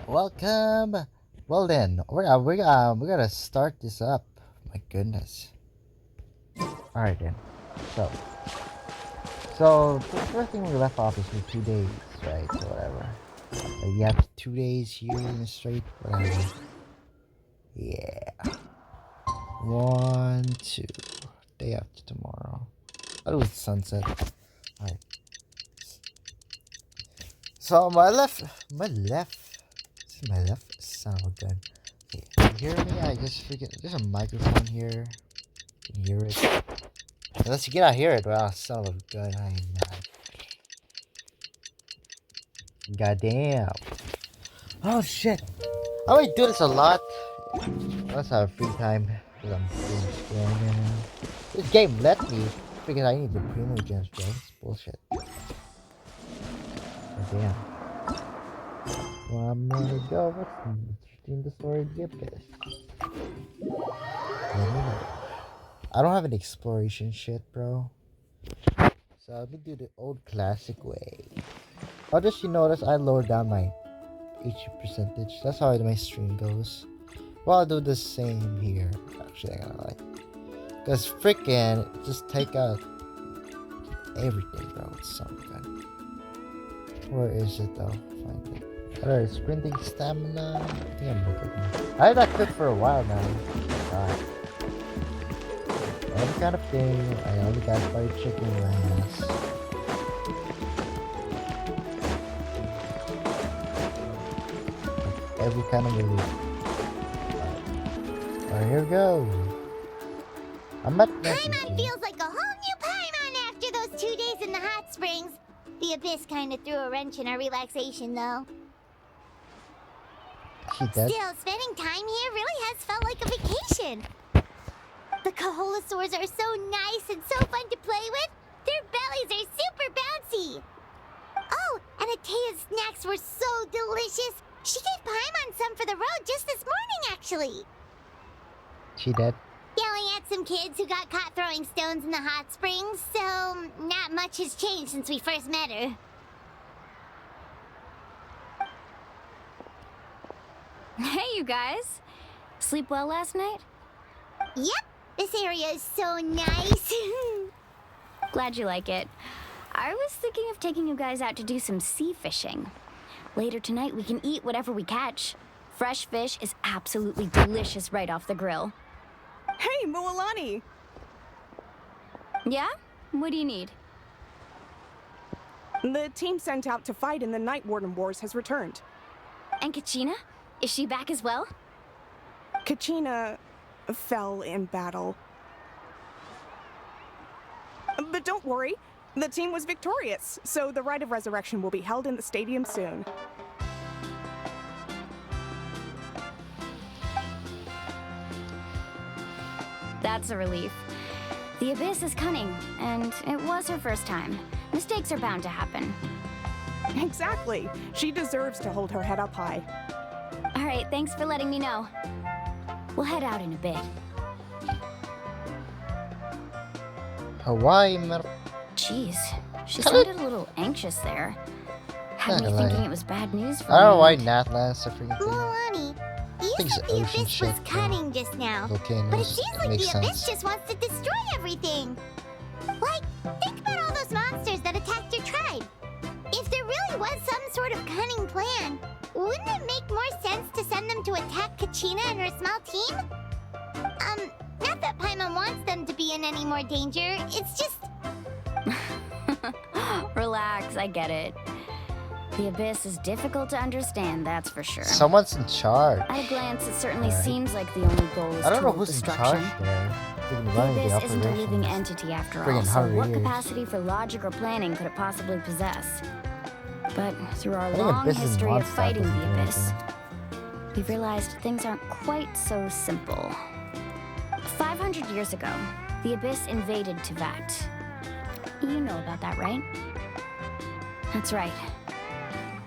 Welcome. Well then, we're gonna start this up. My goodness. All right then. So the first thing we left off is with 2 days, right? So whatever. You have 2 days here in a straight, whatever. Yeah. 1, 2. Day after tomorrow. Oh, it was sunset. All right. So this is my left sound gun. Okay, you hear me? I just forget. There's a microphone here. You can hear it. Unless you cannot hear it. Wow, son of a gun. I am mad. Goddamn. Oh shit. I already do this a lot. Unless I have free time. Because I'm doing scaring. This game let me. Because I need the premium gens, bro. It's bullshit. Goddamn. Well, I'm gonna go. What's in the story of the abyss? Let me know. I don't have an exploration shit, bro. So let me do the old classic way. How does you notice I lowered down my HP percentage? That's how my stream goes. Well, I'll do the same here. Actually, I'm gonna lie. Because freaking just take out everything, bro. It's so good. Where is it though? Find it. Alright, sprinting stamina. I had that clip for a while now. God. Every kind of thing. I only got fried chicken rice. Every kind of movie. Alright, here we go. I'm at Paimon feels like a whole new Paimon after those 2 days in the hot springs. The Abyss kind of threw a wrench in our relaxation, though. Still, spending time here really has felt like a vacation. The Kaholosaurs are so nice and so fun to play with. Their bellies are super bouncy. Oh, and Atea's snacks were so delicious. She gave Paimon some for the road just this morning, actually. She did? Yelling at some kids who got caught throwing stones in the hot springs, so not much has changed since we first met her. Hey, you guys. Sleep well last night? Yep, this area is so nice. Glad you like it. I was thinking of taking you guys out to do some sea fishing. Later tonight, we can eat whatever we catch. Fresh fish is absolutely delicious right off the grill. Hey, Moalani! Yeah? What do you need? The team sent out to fight in the Night Warden Wars has returned. And Kachina? Is she back as well? Kachina fell in battle. But don't worry, the team was victorious, so the rite of resurrection will be held in the stadium soon. That's a relief. The Abyss is cunning, and it was her first time. Mistakes are bound to happen. Exactly. She deserves to hold her head up high. All right, thanks for letting me know. We'll head out in a bit. Hawaii metal. Jeez, she sounded a little anxious there. Had me thinking it was bad news for I don't know me. why Natlan's a freaking thing. Moalani, you Things said the ocean Abyss shit, was cunning just now. Volcanoes. But it seems like Makes the sense. Abyss just wants to destroy everything. Like, think about all those monsters that attacked your tribe. If there really was some sort of cunning plan, wouldn't it make more sense to send them to attack Kachina and her small team? Not that Paimon wants them to be in any more danger, it's just... Relax, I get it. The Abyss is difficult to understand, that's for sure. Someone's in charge. At a glance, it certainly Alright. seems like the only goal is I don't know total who's in destruction. charge there. Freaking The running the Abyss isn't a living operations. entity after all, Friggin' so what 100 years. capacity for logic or planning could it possibly possess? But through our think long Abyss is history of monster, fighting doesn't the do Abyss, anything. we've realized things aren't quite so simple. 500 years ago, the Abyss invaded Tevat. You know about that, right? That's right.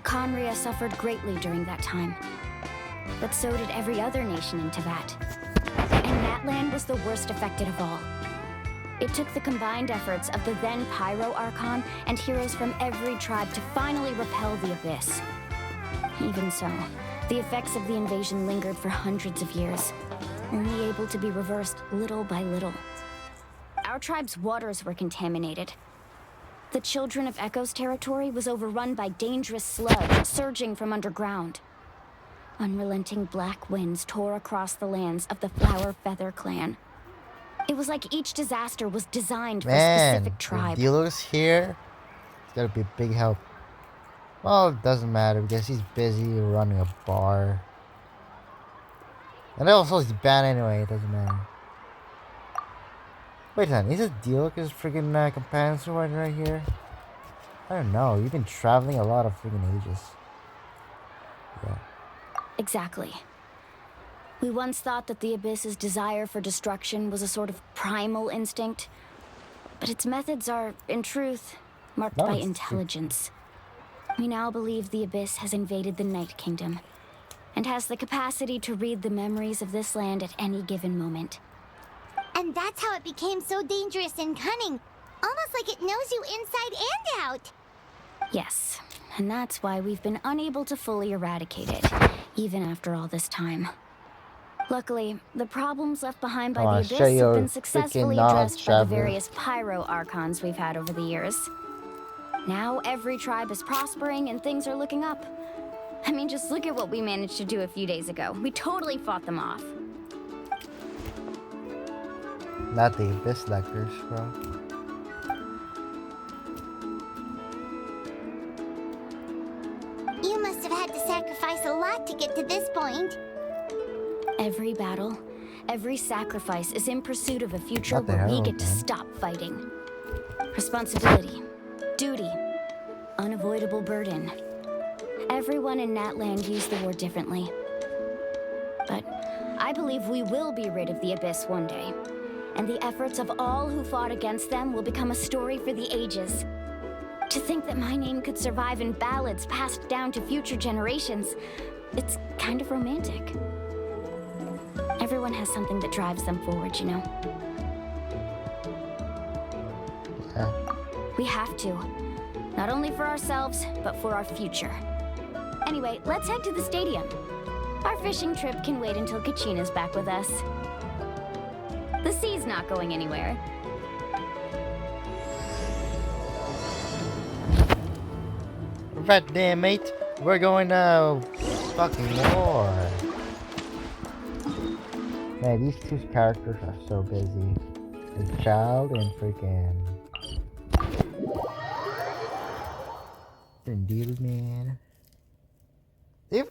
Conria suffered greatly during that time. But so did every other nation in Tevat. And that land was the worst affected of all. It took the combined efforts of the then Pyro Archon and heroes from every tribe to finally repel the Abyss. Even so, The effects of the invasion lingered for hundreds of years, only able to be reversed little by little. Our tribe's waters were contaminated. The Children of Echo's territory was overrun by dangerous sludge surging from underground. Unrelenting black winds tore across the lands of the Flower Feather clan. It was like each disaster was designed for a specific tribe. Dealer's here. It's gotta be a big help. Well, it doesn't matter because he's busy running a bar. And also he's banned anyway, it doesn't matter. Wait a minute, is it Dealer's freaking companion right here? I don't know, you've been traveling a lot of freaking ages. Yeah. Exactly. We once thought that the Abyss's desire for destruction was a sort of primal instinct, but its methods are, in truth, marked by intelligence. We now believe the Abyss has invaded the Night Kingdom, and has the capacity to read the memories of this land at any given moment. And that's how it became so dangerous and cunning. Almost like it knows you inside and out. Yes, and that's why we've been unable to fully eradicate it, even after all this time. Luckily, the problems left behind by the Abyss have been successfully addressed by the various pyro archons we've had over the years. Now every tribe is prospering and things are looking up. I mean, just look at what we managed to do a few days ago. We totally fought them off. Not the Abyss Lectors, bro. You must have had to sacrifice a lot to get to this point. Every battle, every sacrifice is in pursuit of a future where we get to stop fighting. Responsibility, duty, unavoidable burden. Everyone in Natland views the war differently. But I believe we will be rid of the Abyss one day, and the efforts of all who fought against them will become a story for the ages. To think that my name could survive in ballads passed down to future generations, it's kind of romantic. Everyone has something that drives them forward, you know? Yeah. We have to. Not only for ourselves, but for our future. Anyway, let's head to the stadium. Our fishing trip can wait until Kachina's back with us. The sea's not going anywhere. Right there, mate. We're going to fucking war. Man, these two characters are so busy. The child and freaking deal, man. Even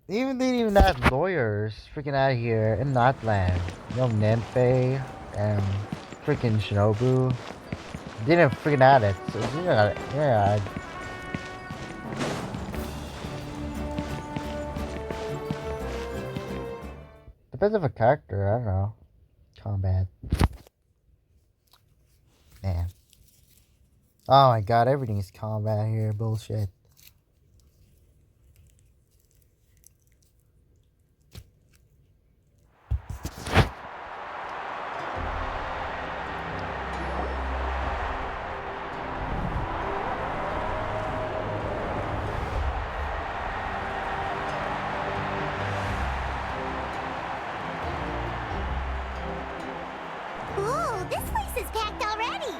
they didn't even have lawyers freaking out here in Notland. You know, Nenfei and freaking Shinobu didn't freaking add it. So yeah. Depends of a character, I don't know. Combat. Man. Oh my god, everything is combat here. Bullshit. Ooh, this place is packed already.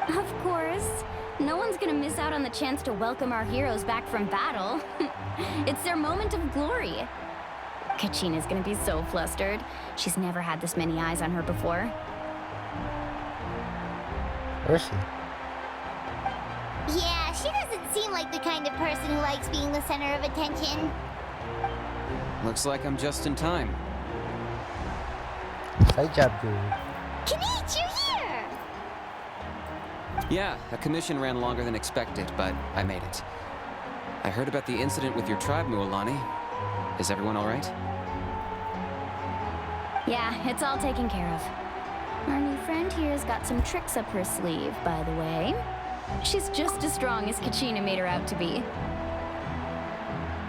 Of course. No one's gonna miss out on the chance to welcome our heroes back from battle. It's their moment of glory. Kachina's gonna be so flustered. She's never had this many eyes on her before. Where is she? Yeah, she doesn't seem like the kind of person who likes being the center of attention. Looks like I'm just in time. Side job, dude. Kinich, you're here! Yeah, a commission ran longer than expected, but I made it. I heard about the incident with your tribe, Mualani. Is everyone all right? Yeah, it's all taken care of. Our new friend here's got some tricks up her sleeve, by the way. She's just as strong as Kachina made her out to be.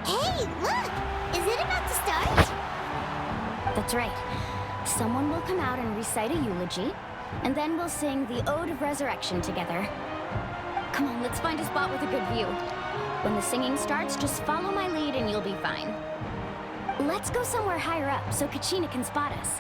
Hey, look! Is it about to start? That's right. Someone will come out and recite a eulogy, and then we'll sing the Ode of Resurrection together. Come on, let's find a spot with a good view. When the singing starts, just follow my lead and you'll be fine. Let's go somewhere higher up so Kachina can spot us.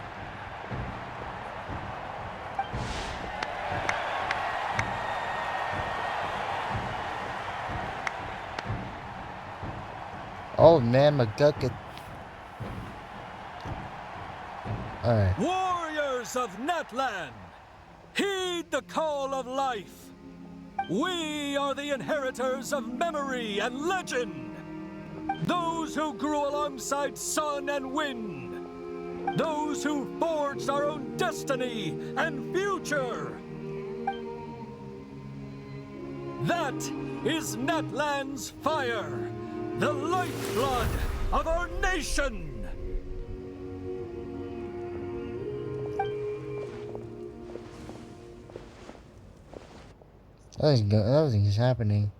Oh man, McGucket. Alright. Warriors of Natlan, heed the call of life. We are the inheritors of memory and legend. Those who grew alongside sun and wind. Those who forged our own destiny and future. That is Natlan's fire, the lifeblood of our nation. Nothing's happening.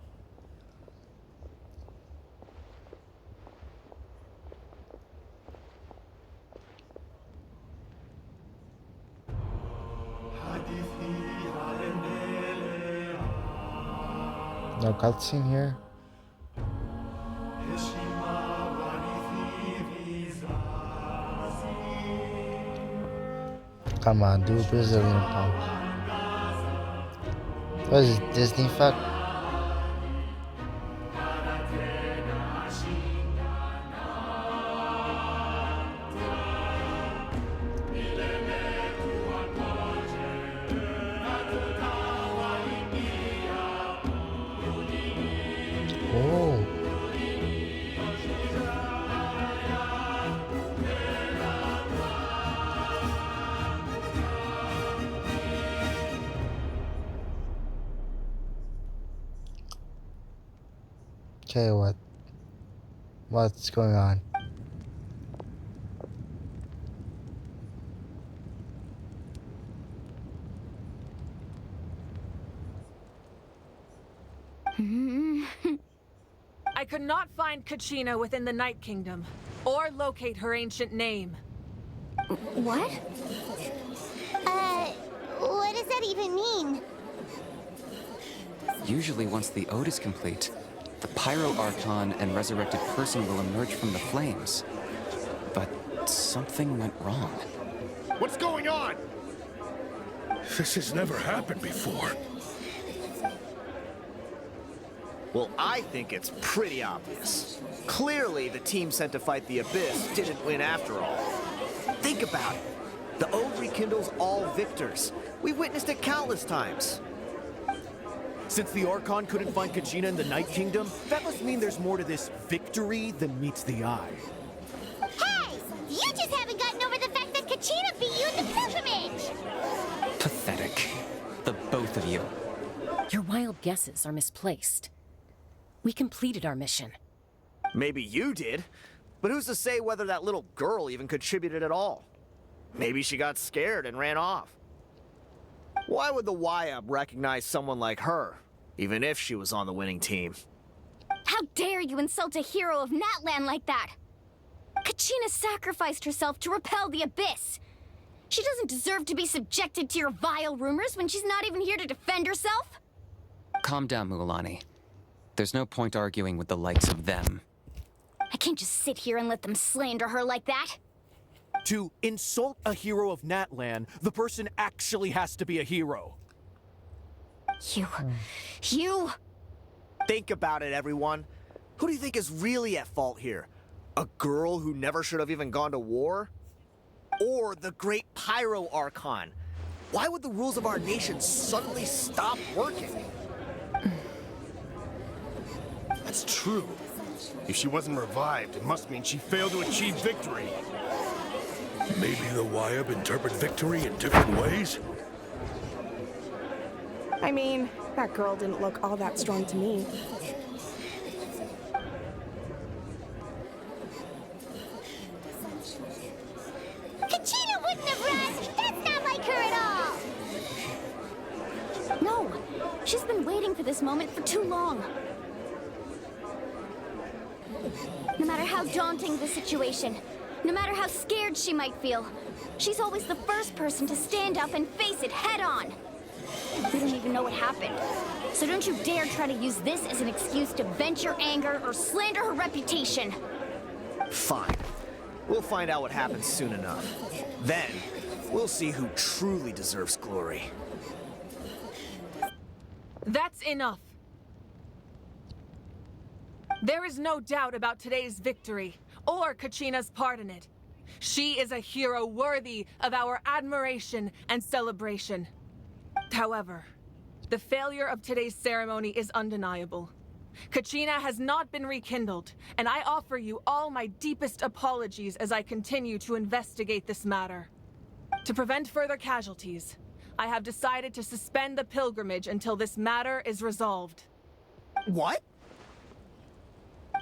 No cutscene here. Come on, do Brazilian punk. What is this, Disney fuck? Oh. Okay, what's going on? I could not find Kachina within the Night Kingdom, or locate her ancient name. What? What does that even mean? Usually once the ode is complete, the Pyro Archon and resurrected person will emerge from the flames. But something went wrong. What's going on? This has never happened before. Well, I think it's pretty obvious. Clearly, the team sent to fight the Abyss didn't win after all. Think about it. The ode rekindles all victors. We witnessed it countless times. Since the Archon couldn't find Kachina in the Night Kingdom, that must mean there's more to this victory than meets the eye. Hey! You just haven't gotten over the fact that Kachina beat you in the pilgrimage! Pathetic. The both of you. Your wild guesses are misplaced. We completed our mission. Maybe you did, but who's to say whether that little girl even contributed at all? Maybe she got scared and ran off. Why would the YUB recognize someone like her, even if she was on the winning team? How dare you insult a hero of Natlan like that? Kachina sacrificed herself to repel the Abyss. She doesn't deserve to be subjected to your vile rumors when she's not even here to defend herself. Calm down, Mualani. There's no point arguing with the likes of them. I can't just sit here and let them slander her like that. To insult a hero of Natlan, the person actually has to be a hero. You... Think about it, everyone. Who do you think is really at fault here? A girl who never should have even gone to war? Or the great Pyro Archon? Why would the rules of our nation suddenly stop working? That's true. If she wasn't revived, it must mean she failed to achieve victory. Maybe the YUB interpret victory in different ways? I mean, that girl didn't look all that strong to me. Kachina wouldn't have run! That's not like her at all! No, she's been waiting for this moment for too long. No matter how daunting the situation, no matter how scared she might feel, she's always the first person to stand up and face it head on. We don't even know what happened. So don't you dare try to use this as an excuse to vent your anger or slander her reputation. Fine. We'll find out what happens soon enough. Then, we'll see who truly deserves glory. That's enough. There is no doubt about today's victory, or Kachina's part in it. She is a hero worthy of our admiration and celebration. However, the failure of today's ceremony is undeniable. Kachina has not been rekindled, and I offer you all my deepest apologies as I continue to investigate this matter. To prevent further casualties, I have decided to suspend the pilgrimage until this matter is resolved. What?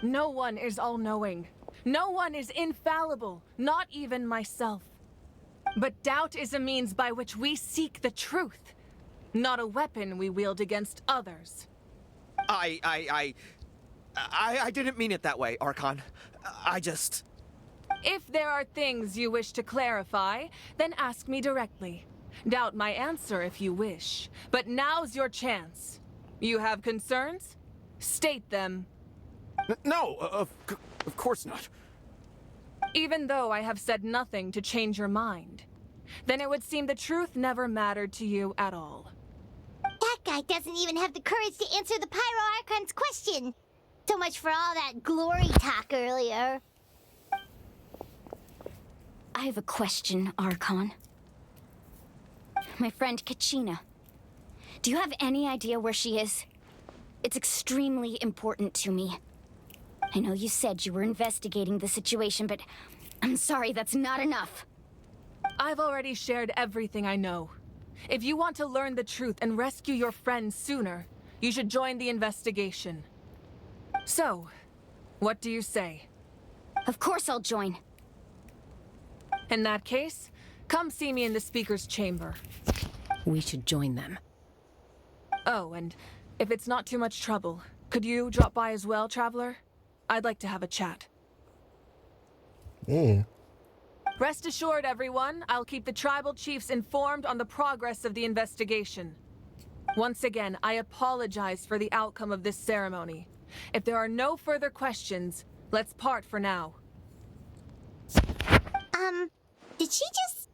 No one is all-knowing. No one is infallible, not even myself. But doubt is a means by which we seek the truth, not a weapon we wield against others. I didn't mean it that way, Archon. I just... If there are things you wish to clarify, then ask me directly. Doubt my answer if you wish, but now's your chance. You have concerns? State them. No, of course not. Even though I have said nothing to change your mind, then it would seem the truth never mattered to you at all. That guy doesn't even have the courage to answer the Pyro Archon's question. So much for all that glory talk earlier. I have a question, Archon. My friend Kachina. Do you have any idea where she is? It's extremely important to me. I know you said you were investigating the situation, but I'm sorry, that's not enough. I've already shared everything I know. If you want to learn the truth and rescue your friend sooner, you should join the investigation. So, what do you say? Of course I'll join. In that case, come see me in the speaker's chamber. We should join them. Oh, and if it's not too much trouble, could you drop by as well, Traveler? I'd like to have a chat. Yeah. Rest assured, everyone, I'll keep the tribal chiefs informed on the progress of the investigation. Once again, I apologize for the outcome of this ceremony. If there are no further questions, let's part for now. Did she just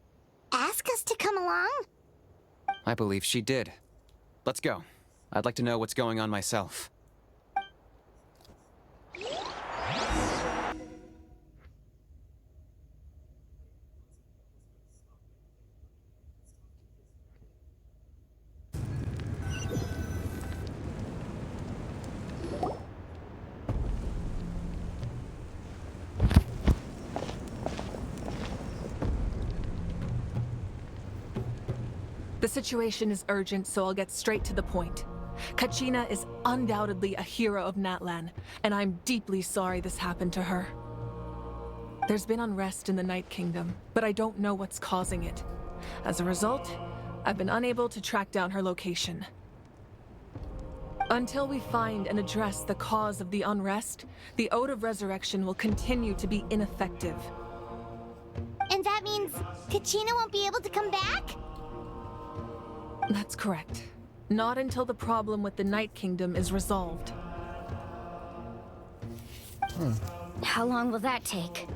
ask us to come along? I believe she did. Let's go. I'd like to know what's going on myself. The situation is urgent, so I'll get straight to the point. Kachina is undoubtedly a hero of Natlan, and I'm deeply sorry this happened to her. There's been unrest in the Night Kingdom, but I don't know what's causing it. As a result, I've been unable to track down her location. Until we find and address the cause of the unrest, the Ode of Resurrection will continue to be ineffective. And that means Kachina won't be able to come back? That's correct. Not until the problem with the Night Kingdom is resolved. How long will that take?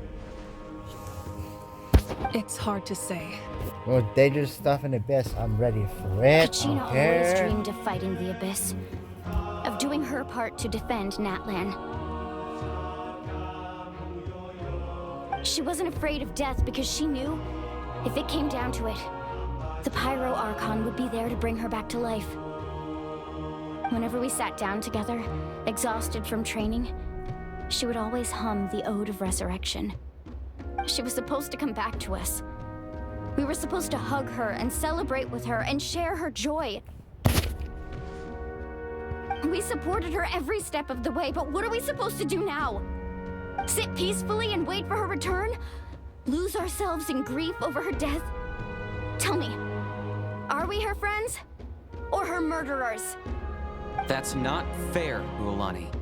It's hard to say. Well, dangerous stuff in the abyss. I'm ready for it. Kachina always dreamed of fighting the Abyss. Of doing her part to defend Natlan. She wasn't afraid of death because she knew, if it came down to it, the Pyro Archon would be there to bring her back to life. Whenever we sat down together, exhausted from training, she would always hum the Ode of Resurrection. She was supposed to come back to us. We were supposed to hug her and celebrate with her and share her joy. We supported her every step of the way, but what are we supposed to do now? Sit peacefully and wait for her return? Lose ourselves in grief over her death? Tell me, are we her friends? Or her murderers? That's not fair, Mualani.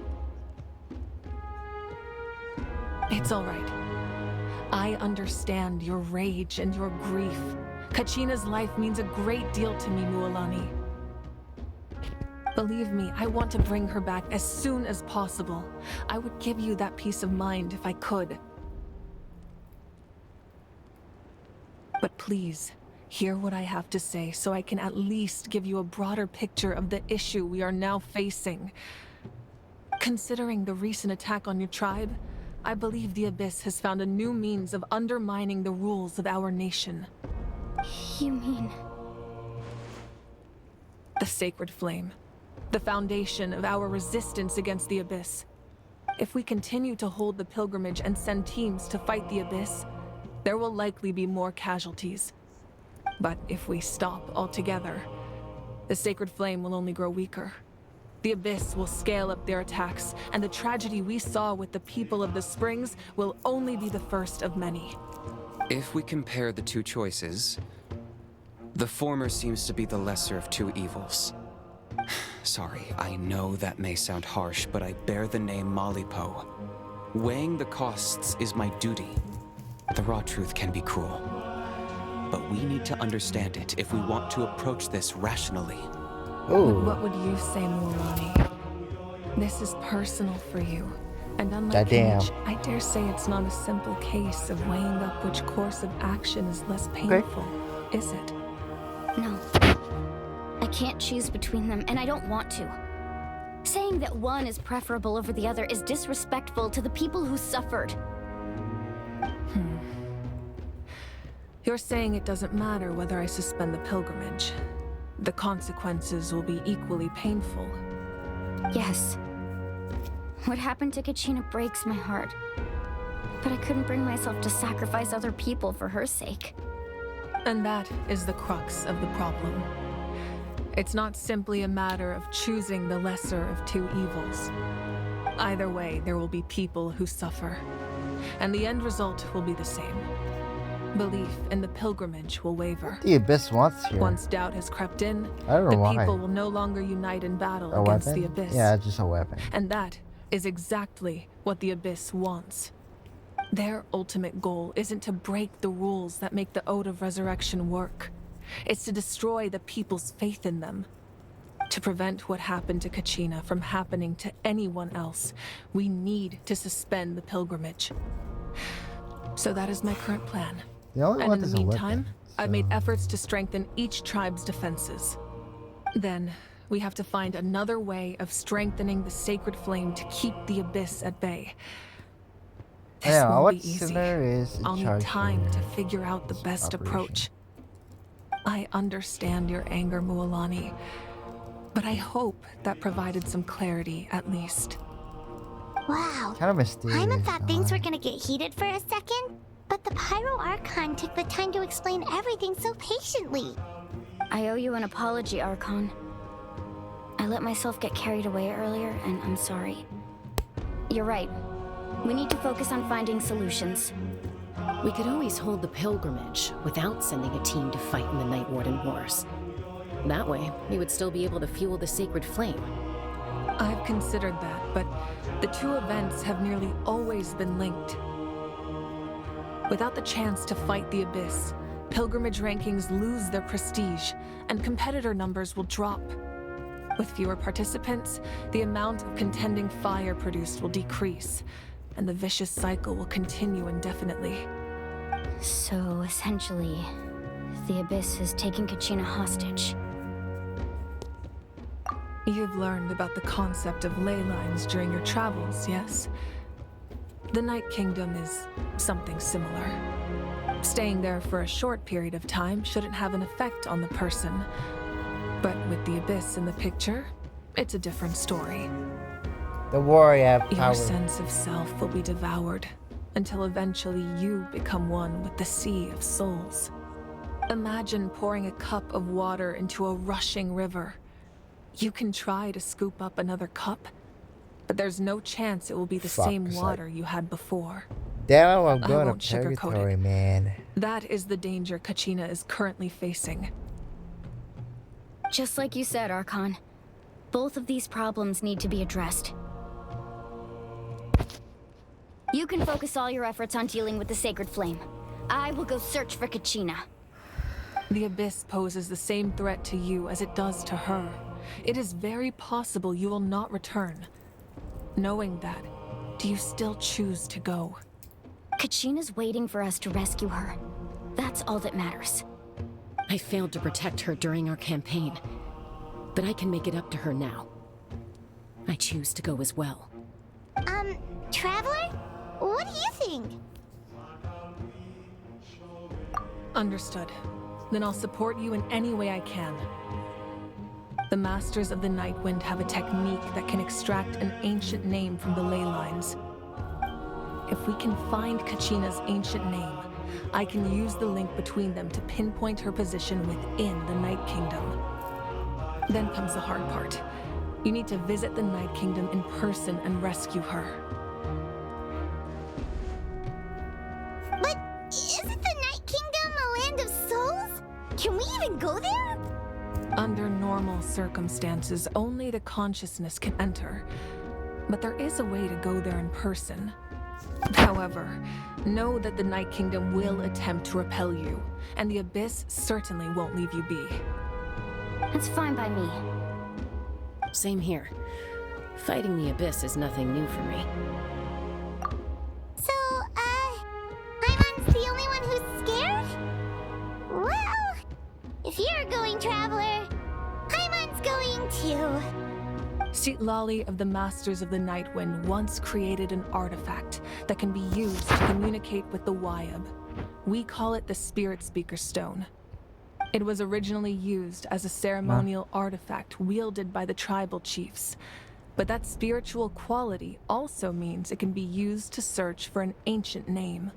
It's all right. I understand your rage and your grief. Kachina's life means a great deal to me, Mualani. Believe me, I want to bring her back as soon as possible. I would give you that peace of mind if I could. But please, hear what I have to say so I can at least give you a broader picture of the issue we are now facing. Considering the recent attack on your tribe, I believe the Abyss has found a new means of undermining the rules of our nation. You mean... The Sacred Flame. The foundation of our resistance against the Abyss. If we continue to hold the pilgrimage and send teams to fight the Abyss, there will likely be more casualties. But if we stop altogether, the Sacred Flame will only grow weaker. The Abyss will scale up their attacks, and the tragedy we saw with the people of the Springs will only be the first of many. If we compare the two choices, the former seems to be the lesser of two evils. Sorry, I know that may sound harsh, but I bear the name Malipo. Weighing the costs is my duty. The raw truth can be cruel, but we need to understand it if we want to approach this rationally. What would you say, Mualani? This is personal for you, and unlike Mitch, I dare say it's not a simple case of weighing up which course of action is less painful, is it? No. I can't choose between them, and I don't want to. Saying that one is preferable over the other is disrespectful to the people who suffered. You're saying it doesn't matter whether I suspend the pilgrimage. The consequences will be equally painful. Yes. What happened to Kachina breaks my heart. But I couldn't bring myself to sacrifice other people for her sake. And that is the crux of the problem. It's not simply a matter of choosing the lesser of two evils. Either way, there will be people who suffer. And the end result will be the same. Belief in the pilgrimage will waver. The Abyss wants here. Once doubt has crept in, I don't know the why. people will no longer unite in battle A against weapon? the Abyss. Yeah, just a weapon. And that is exactly what the Abyss wants. Their ultimate goal isn't to break the rules that make the Ode of Resurrection work. It's to destroy the people's faith in them. To prevent what happened to Kachina from happening to anyone else, we need to suspend the pilgrimage. So that is my current plan. And in the meantime, I've made efforts to strengthen each tribe's defenses. Then, we have to find another way of strengthening the Sacred Flame to keep the Abyss at bay. This won't be easy. I'll need time to figure out the best approach. I understand your anger, Mualani, but I hope that provided some clarity at least. Wow. Kind of mysterious. Paimon thought things were gonna get heated for a second, but the Pyro Archon took the time to explain everything so patiently. I owe you an apology, Archon. I let myself get carried away earlier, and I'm sorry. You're right. We need to focus on finding solutions. We could always hold the pilgrimage without sending a team to fight in the Night Warden Wars. That way, we would still be able to fuel the Sacred Flame. I've considered that, but the two events have nearly always been linked. Without the chance to fight the Abyss, pilgrimage rankings lose their prestige, and competitor numbers will drop. With fewer participants, the amount of contending fire produced will decrease, and the vicious cycle will continue indefinitely. So, essentially, the Abyss has taken Kachina hostage. You've learned about the concept of ley lines during your travels, yes? The Night Kingdom is something similar. Staying there for a short period of time shouldn't have an effect on the person. But with the Abyss in the picture, it's a different story. The warrior have power. Your sense of self will be devoured until eventually you become one with the Sea of Souls. Imagine pouring a cup of water into a rushing river. You can try to scoop up another cup, but there's no chance it will be the same water you had before. Damn, I'm going won't to sugarcoat purgatory, it. man. That is the danger Kachina is currently facing. Just like you said, Archon. Both of these problems need to be addressed. You can focus all your efforts on dealing with the Sacred Flame. I will go search for Kachina. The Abyss poses the same threat to you as it does to her. it is very possible you will not return. Knowing that, do you still choose to go? Kachina's waiting for us to rescue her. That's all that matters. I failed to protect her during our campaign, but I can make it up to her now. I choose to go as well. Traveler? What do you think? Understood. Then I'll support you in any way I can. The Masters of the Nightwind have a technique that can extract an ancient name from the ley lines. If we can find Kachina's ancient name, I can use the link between them to pinpoint her position within the Night Kingdom. Then comes the hard part. You need to visit the Night Kingdom in person and rescue her. But isn't the Night Kingdom a land of souls? Can we even go there? Under normal circumstances, only the consciousness can enter. But there is a way to go there in person. However, know that the Night Kingdom will attempt to repel you, and the Abyss certainly won't leave you be. That's fine by me. Same here. Fighting the Abyss is nothing new for me. So, Paimon's the only one who's scared? Well, if you're going, Traveler, Paimon's going too. Citlali of the Masters of the Nightwind once created an artifact that can be used to communicate with the Wyab. We call it the Spirit Speaker Stone. It was originally used as a ceremonial artifact wielded by the tribal chiefs. But that spiritual quality also means it can be used to search for an ancient name.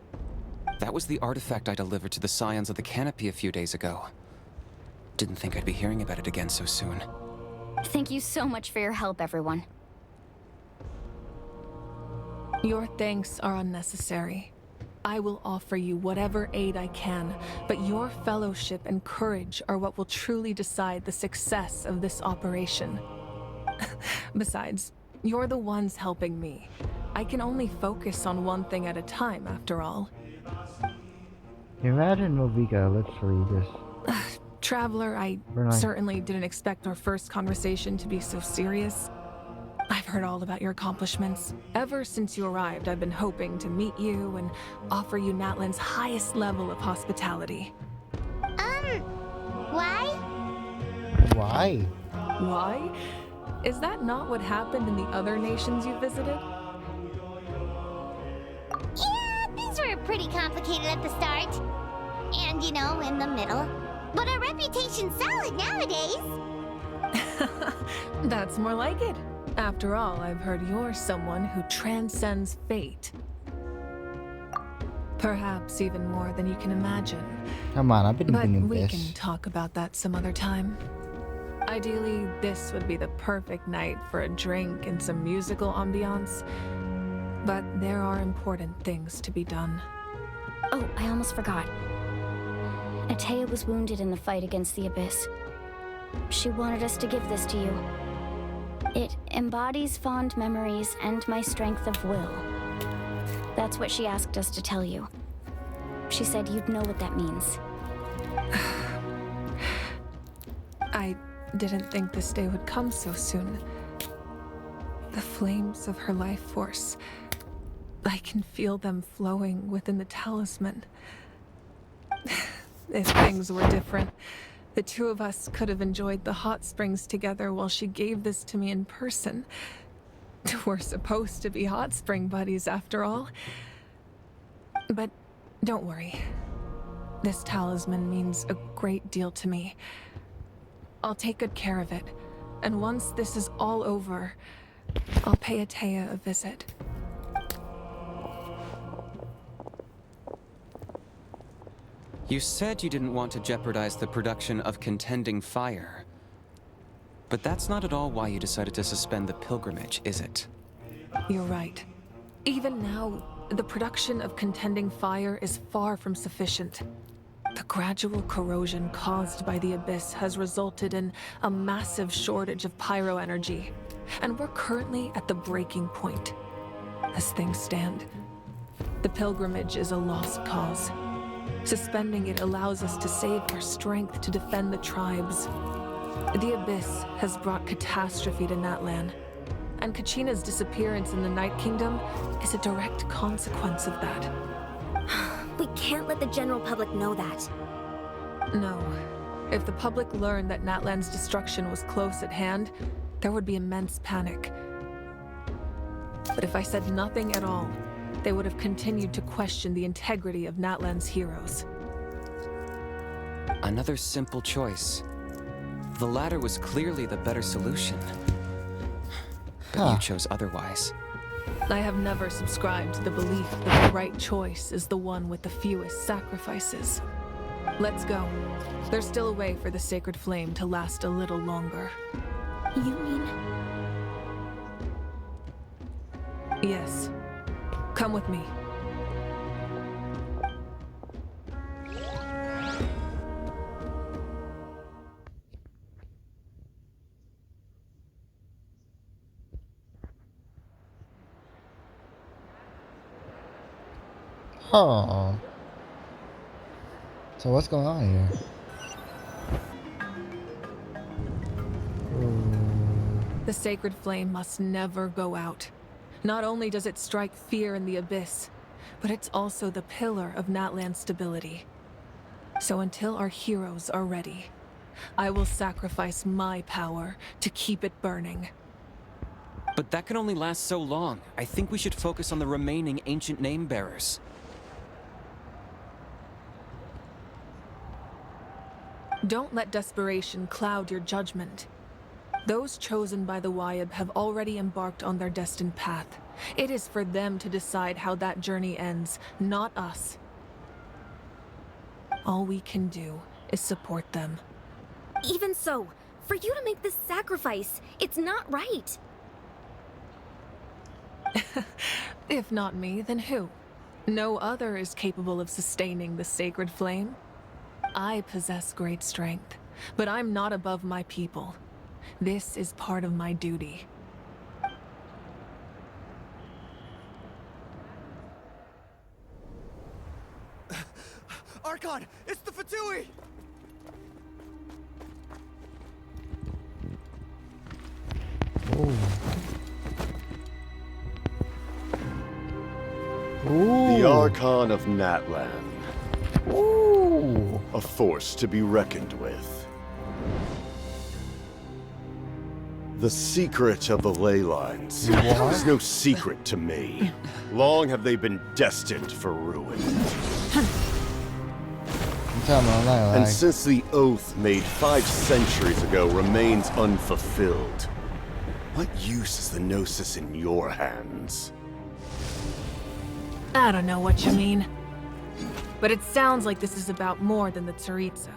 That was the artifact I delivered to the Scions of the Canopy a few days ago. Didn't think I'd be hearing about it again so soon. Thank you so much for your help, everyone. Your thanks are unnecessary. I will offer you whatever aid I can, but your fellowship and courage are what will truly decide the success of this operation. Besides, you're the ones helping me. I can only focus on one thing at a time, after all. Imagine Moviga literally just... Traveler, I certainly didn't expect our first conversation to be so serious. I've heard all about your accomplishments. Ever since you arrived, I've been hoping to meet you and offer you Natlan's highest level of hospitality. Why? Why? Why? Is that not what happened in the other nations you visited? Yeah, things were pretty complicated at the start. And, you know, in the middle. But our reputation's solid nowadays. That's more like it. After all, I've heard you're someone who transcends fate. Perhaps even more than you can imagine. Come on, I've been But doing we this. can talk about that some other time. Ideally, this would be the perfect night for a drink and some musical ambiance. But there are important things to be done. Oh, I almost forgot. Atea was wounded in the fight against the Abyss. She wanted us to give this to you. It embodies fond memories and my strength of will. That's what she asked us to tell you. She said you'd know what that means. I didn't think this day would come so soon. The flames of her life force. I can feel them flowing within the talisman. If things were different, the two of us could have enjoyed the hot springs together while she gave this to me in person. We're supposed to be hot spring buddies after all. But don't worry. This talisman means a great deal to me. I'll take good care of it. And once this is all over, I'll pay Atea a visit. You said you didn't want to jeopardize the production of Contending Fire. But that's not at all why you decided to suspend the pilgrimage, is it? You're right. Even now, the production of Contending Fire is far from sufficient. The gradual corrosion caused by the Abyss has resulted in a massive shortage of pyro energy, and we're currently at the breaking point. As things stand, the pilgrimage is a lost cause. Suspending it allows us to save our strength to defend the tribes. The Abyss has brought catastrophe to Natlan, and Kachina's disappearance in the Night Kingdom is a direct consequence of that. We can't let the general public know that. No. If the public learned that Natlan's destruction was close at hand, there would be immense panic. But if I said nothing at all, they would have continued to question the integrity of Natlan's heroes. Another simple choice. The latter was clearly the better solution. But you chose otherwise. I have never subscribed to the belief that the right choice is the one with the fewest sacrifices. Let's go. There's still a way for the sacred flame to last a little longer. You mean? Yes. Come with me. Huh. So what's going on here? The sacred flame must never go out. Not only does it strike fear in the Abyss, but it's also the pillar of Natlan's stability. So until our heroes are ready, I will sacrifice my power to keep it burning. But that can only last so long. I think we should focus on the remaining ancient name bearers. Don't let desperation cloud your judgment. Those chosen by the Wayab have already embarked on their destined path. It is for them to decide how that journey ends, not us. All we can do is support them. Even so, for you to make this sacrifice, it's not right. If not me, then who? No other is capable of sustaining the sacred flame. I possess great strength, but I'm not above my people. This is part of my duty. Archon, it's the Fatui! The Archon of Natlan. Ooh. A force to be reckoned with. The secret of the ley lines is no secret to me. Long have they been destined for ruin. And since the oath made 5 centuries ago remains unfulfilled, what use is the Gnosis in your hands? I don't know what you mean. But it sounds like this is about more than the Tsaritsa.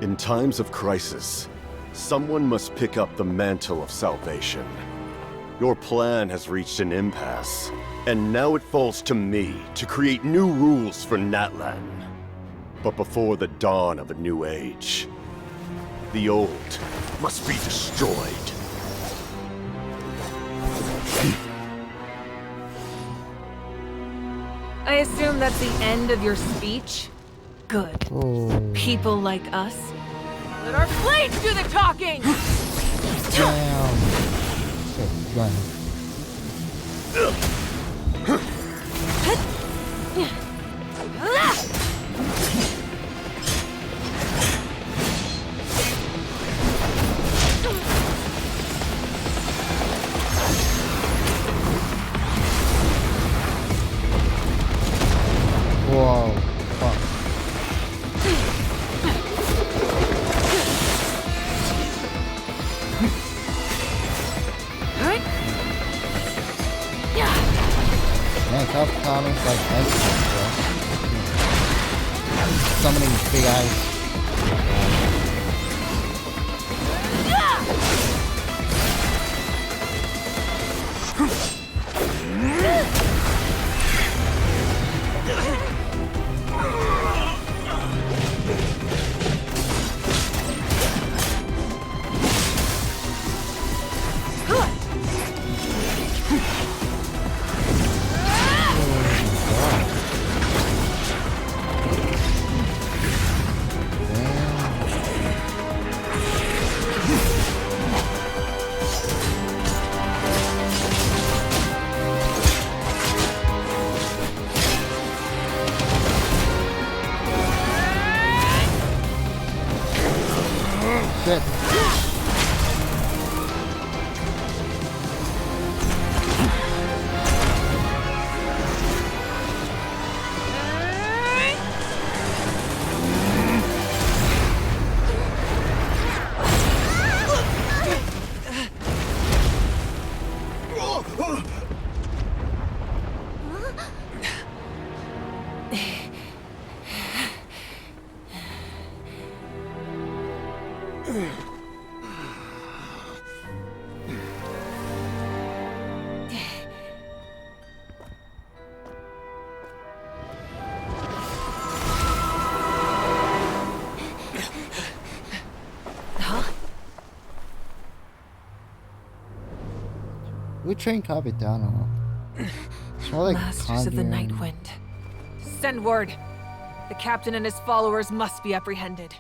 In times of crisis, someone must pick up the mantle of salvation. Your plan has reached an impasse, and now it falls to me to create new rules for Natlan. But before the dawn of a new age, the old must be destroyed. I assume that's the end of your speech? Good. People like us. Let our blades do the talking! Damn. Shit, run. Whoa. Fuck. Man, tough comments like excellent, bro. Summoning big eyes. shit. We train Capitano. It's more like Masters of the Night Wind. Send word. The captain and his followers must be apprehended.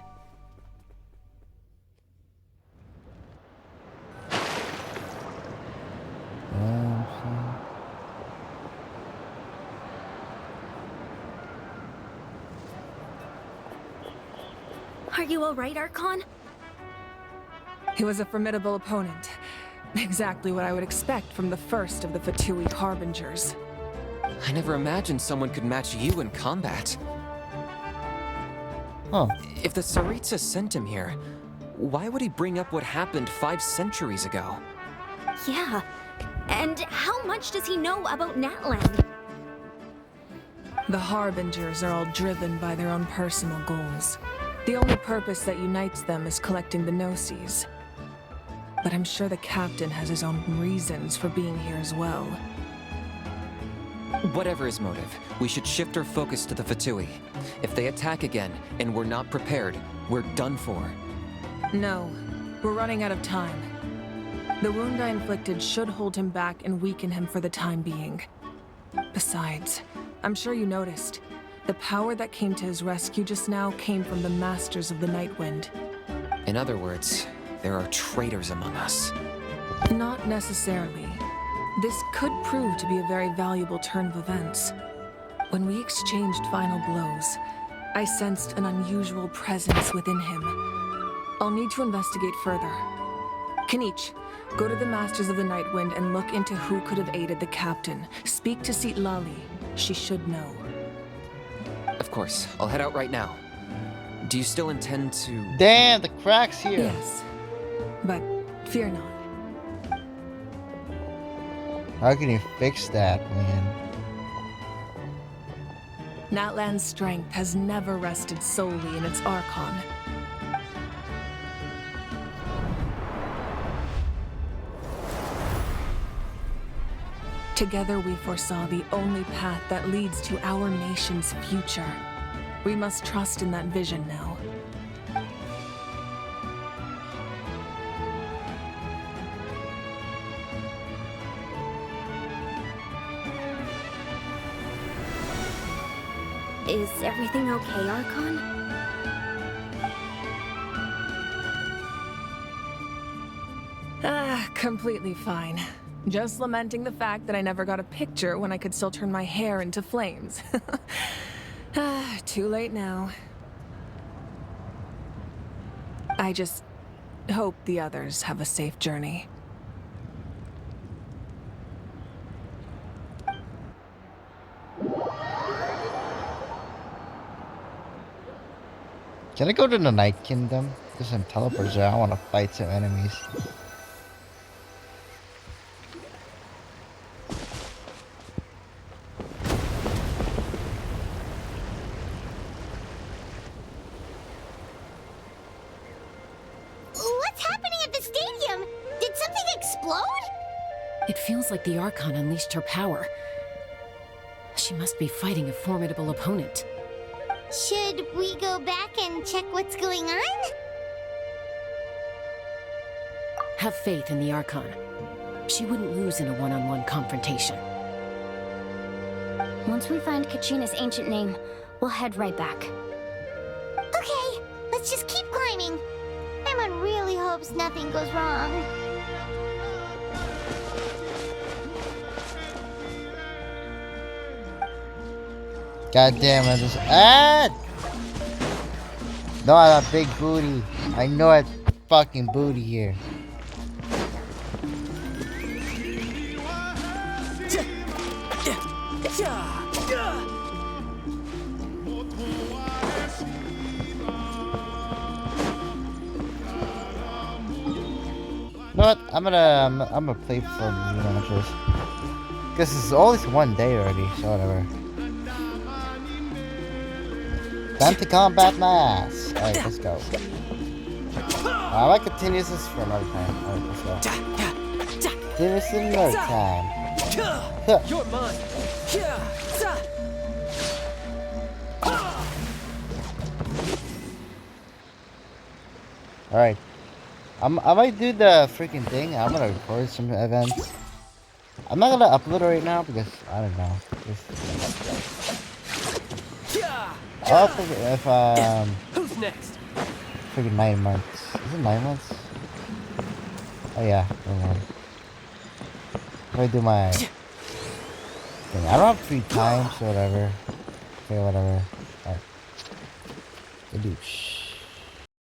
Are you alright, Archon? He was a formidable opponent. Exactly what I would expect from the first of the Fatui Harbingers. I never imagined someone could match you in combat. Huh. If the Tsaritsa sent him here, why would he bring up what happened 5 centuries ago? Yeah. And how much does he know about Natlan? The Harbingers are all driven by their own personal goals. The only purpose that unites them is collecting the Gnosis. But I'm sure the captain has his own reasons for being here as well. Whatever his motive, we should shift our focus to the Fatui. If they attack again, and we're not prepared, we're done for. No, we're running out of time. The wound I inflicted should hold him back and weaken him for the time being. Besides, I'm sure you noticed, the power that came to his rescue just now came from the Masters of the Night Wind. In other words, there are traitors among us. Not necessarily. This could prove to be a very valuable turn of events. When we exchanged final blows, I sensed an unusual presence within him. I'll need to investigate further. Kanich, go to the Masters of the Night Wind and look into who could have aided the captain. Speak to Sitlali. She should know. Of course, I'll head out right now. Do you still intend to... Damn, the cracks here. Yes, but fear not. How can you fix that, man? Natlan's strength has never rested solely in its archon. Together we foresaw the only path that leads to our nation's future. We must trust in that vision now. Is everything okay, Archon? Completely fine. Just lamenting the fact that I never got a picture when I could still turn my hair into flames. Too late now. I just hope the others have a safe journey. Can I go to the Night Kingdom? There's some teleporters there. I want to fight some enemies. What's happening at the stadium? Did something explode? It feels like the Archon unleashed her power. She must be fighting a formidable opponent. Should we go back and check what's going on? Have faith in the Archon. She wouldn't lose in a one-on-one confrontation. Once we find Kachina's ancient name, we'll head right back. Okay, let's just keep climbing. Emma really hopes nothing goes wrong. God damn it, this ad! No, I got big booty. I know it. Fuck. fucking booty here. You know what? I'm gonna play for matches. Because it's always one day already, so whatever. Time to combat my ass. Alright, let's go. I might continue this for another time. Alright, let's go. Do this another time. You're mine. Alright. I might do the freaking thing. I'm gonna record some events. I'm not gonna upload it right now because I don't know. I'll upload it if Who's next? freaking 9 months. Is it 9 months? Oh yeah, 9 months. If I do my thing. I don't have free time, so whatever. Okay, whatever. Alright. Douche.